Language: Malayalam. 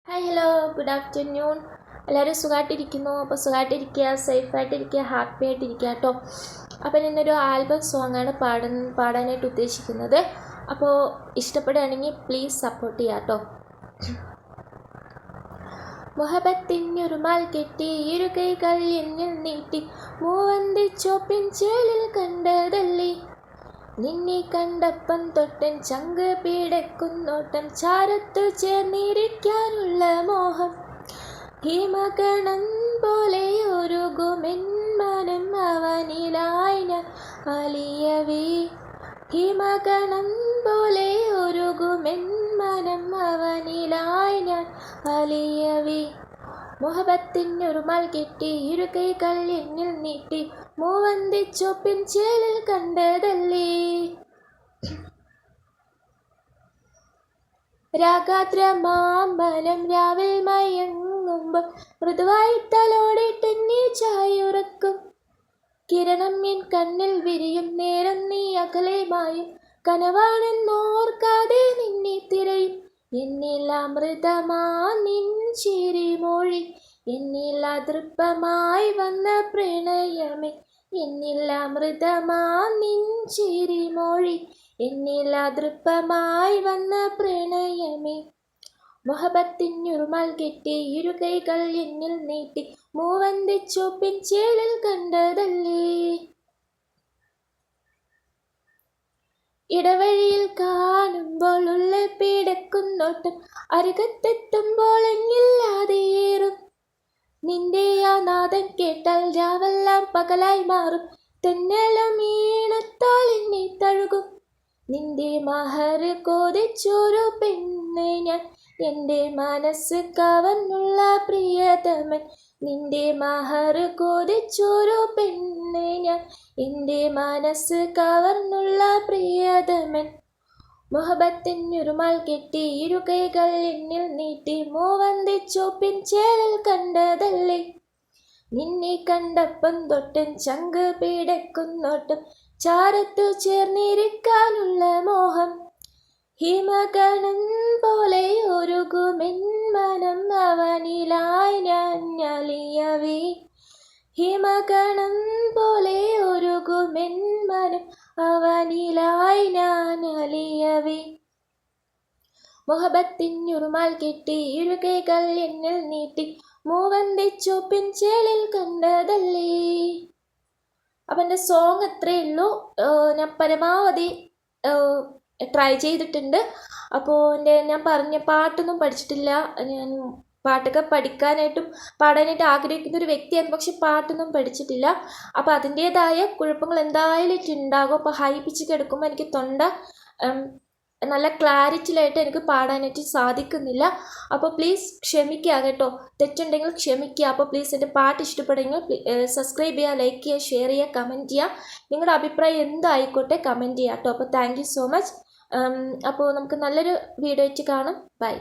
Hi hello good afternoon. എല്ലാവരും സുഖമായിട്ടിരിക്കുന്നു. അപ്പോൾ സുഖമായിട്ടിരിക്കുക, സേഫായിട്ടിരിക്കുക, ഹാപ്പി ആയിട്ടിരിക്കുക കേട്ടോ. അപ്പോൾ ഇന്നൊരു ആൽബം സോങ്ങാണ് പാടാനായിട്ട് ഉദ്ദേശിക്കുന്നത്. അപ്പോൾ ഇഷ്ടപ്പെടുകയാണെങ്കിൽ പ്ലീസ് സപ്പോർട്ട് ചെയ്യാം കേട്ടോ. മുഹബത്തിനൊരുമാൽ കെട്ടി ഇരു കൈകൾ എന്നിൽ നീട്ടി മൂവന്തി ചോപ്പിൻ ചേലിൽ കണ്ടതല്ലേ നിന്നെ കണ്ടപ്പം തൊട്ടൻ ചങ്ക് പീടക്കുന്നോട്ടം ചാരത്തു ചേർന്നിരിക്കാനുള്ള മോഹം ഹിമകണം പോലെ ഒരുകുമെൻ മനം അവനിലായി ഞാൻ അലിയവേ ഹിമകണം പോലെ ഒരുകുമെൻ മനം അവനിലായി ഞാൻ അലിയവേ മുഹബത്തിനൊരുമാൽ കെട്ടി ഇരു കൈകൾ എന്നിൽ നീട്ടി മൂവന്തി ചോപ്പിൻ ചേലിൽ കണ്ടതല്ലേ രാഗാദ്രമാമനം രാവിൽ മയങ്ങുമ്പോൾ മൃദുവായി തലോടിട്ടെന്നെ ചായുറക്കും കിരണം എൻ കണ്ണിൽ വിരിയും നേരം നീ അകലെ മായും കനവാണെന്നോർക്കാതെ നിന്നെ തിരയും എന്നിൽ അമൃതമാ നിൻ ചിരിമൊഴി എന്നിൽ അതൃപ്പമായി വന്ന പ്രണയമേ എന്നിൽ അമൃതമാ നിൻ ചിരിമൊഴി എന്നിൽ അതൃപ്പമായി വന്ന പ്രണയമേ മുഹബത്തിനൊരുമാൽ കെട്ടി ഇരു കൈകൾ എന്നിൽ നീട്ടി മൂവന്തി ചോപ്പിൻ ചേലിൽ കണ്ടതല്ലേ ഇടവഴിയിൽ കാണുമ്പോൾ ഉള്ളിൽ പീഡക്കുന്നോട്ടം അരികത്തെത്തുമ്പോൾ എന്നില്ലാതെയേറും നിന്റെ ആ നാദം കേട്ടാൽ രാവെല്ലാം പകലായി മാറും തെന്നലും ഈണത്താൽ എന്നെ തഴുകും നിന്റെ മഹർ കൊതിച്ചൊരു പെണ്ണെ ഞാൻ എൻ്റെ മനസ്സ് കവർന്നുള്ള പ്രിയതമൻ നിന്റെ മഹർ കൊതിച്ചൊരു പെണ്ണെ ഞാൻ എൻ്റെ മനസ്സ് കവർന്നുള്ള പ്രിയതമൻ മുഹബത്തിനൊരുമാൽ കെട്ടി ഇരു കൈകൾ എന്നിൽ നീട്ടി മൂവന്തി ചോപ്പിൻ ചേലിൽ കണ്ടതല്ലേ നിന്നെ കണ്ടപ്പം തൊട്ടൻ ചങ്ക് പീടക്കുന്നോട്ടും ചാരത്തു ചേർന്നിരിക്കാനുള്ള മോഹം ഹിമകണം പോലെ ഒരുകുമെൻ മനം അവനിലായി ഞാൻ അലിയവേ ഹിമകണം പോലെ ഒരുകുമെൻ മനം അവനിലായി ഞാൻ അലിയവേ മുഹബത്തിനൊരുമാൽ കെട്ടി ഇരു കൈകൾ എന്നിൽ നീട്ടി മൂവന്തി ചോപ്പിൻ ചേലിൽ കണ്ടതല്ലേ. അപ്പം എൻ്റെ സോങ് അത്രയേ ഉള്ളൂ. ഞാൻ പരമാവധി ട്രൈ ചെയ്തിട്ടുണ്ട്. അപ്പോൾ ഞാൻ പറഞ്ഞ പാട്ടൊന്നും പഠിച്ചിട്ടില്ല. ഞാൻ പാട്ടൊക്കെ പഠിക്കാനായിട്ടും പാടാനായിട്ട് ആഗ്രഹിക്കുന്ന ഒരു വ്യക്തിയാണ്, പക്ഷെ പാട്ടൊന്നും പഠിച്ചിട്ടില്ല. അപ്പോൾ അതിൻ്റേതായ കുഴപ്പങ്ങൾ എന്തായാലും ഉണ്ടാകും. അപ്പോൾ ഹൈ പിച്ചൊക്കെ എടുക്കുമ്പോൾ എനിക്ക് തൊണ്ട നല്ല ക്ലാരിറ്റിയിലായിട്ട് എനിക്ക് പാടാനായിട്ട് സാധിക്കുന്നില്ല. അപ്പോൾ പ്ലീസ് ക്ഷമിക്കുക കേട്ടോ, തെറ്റുണ്ടെങ്കിൽ ക്ഷമിക്കുക. അപ്പോൾ പ്ലീസ് എൻ്റെ പാട്ട് ഇഷ്ടപ്പെടുമെങ്കിൽ സബ്സ്ക്രൈബ് ചെയ്യുക, ലൈക്ക് ചെയ്യുക, ഷെയർ ചെയ്യുക, കമൻറ്റ് ചെയ്യുക. നിങ്ങളുടെ അഭിപ്രായം എന്തായിക്കോട്ടെ കമൻറ്റ് ചെയ്യുക കേട്ടോ. അപ്പോൾ താങ്ക് യു സോ മച്ച്. അപ്പോൾ നമുക്ക് നല്ലൊരു വീഡിയോ ആയിട്ട് കാണാം. ബൈ.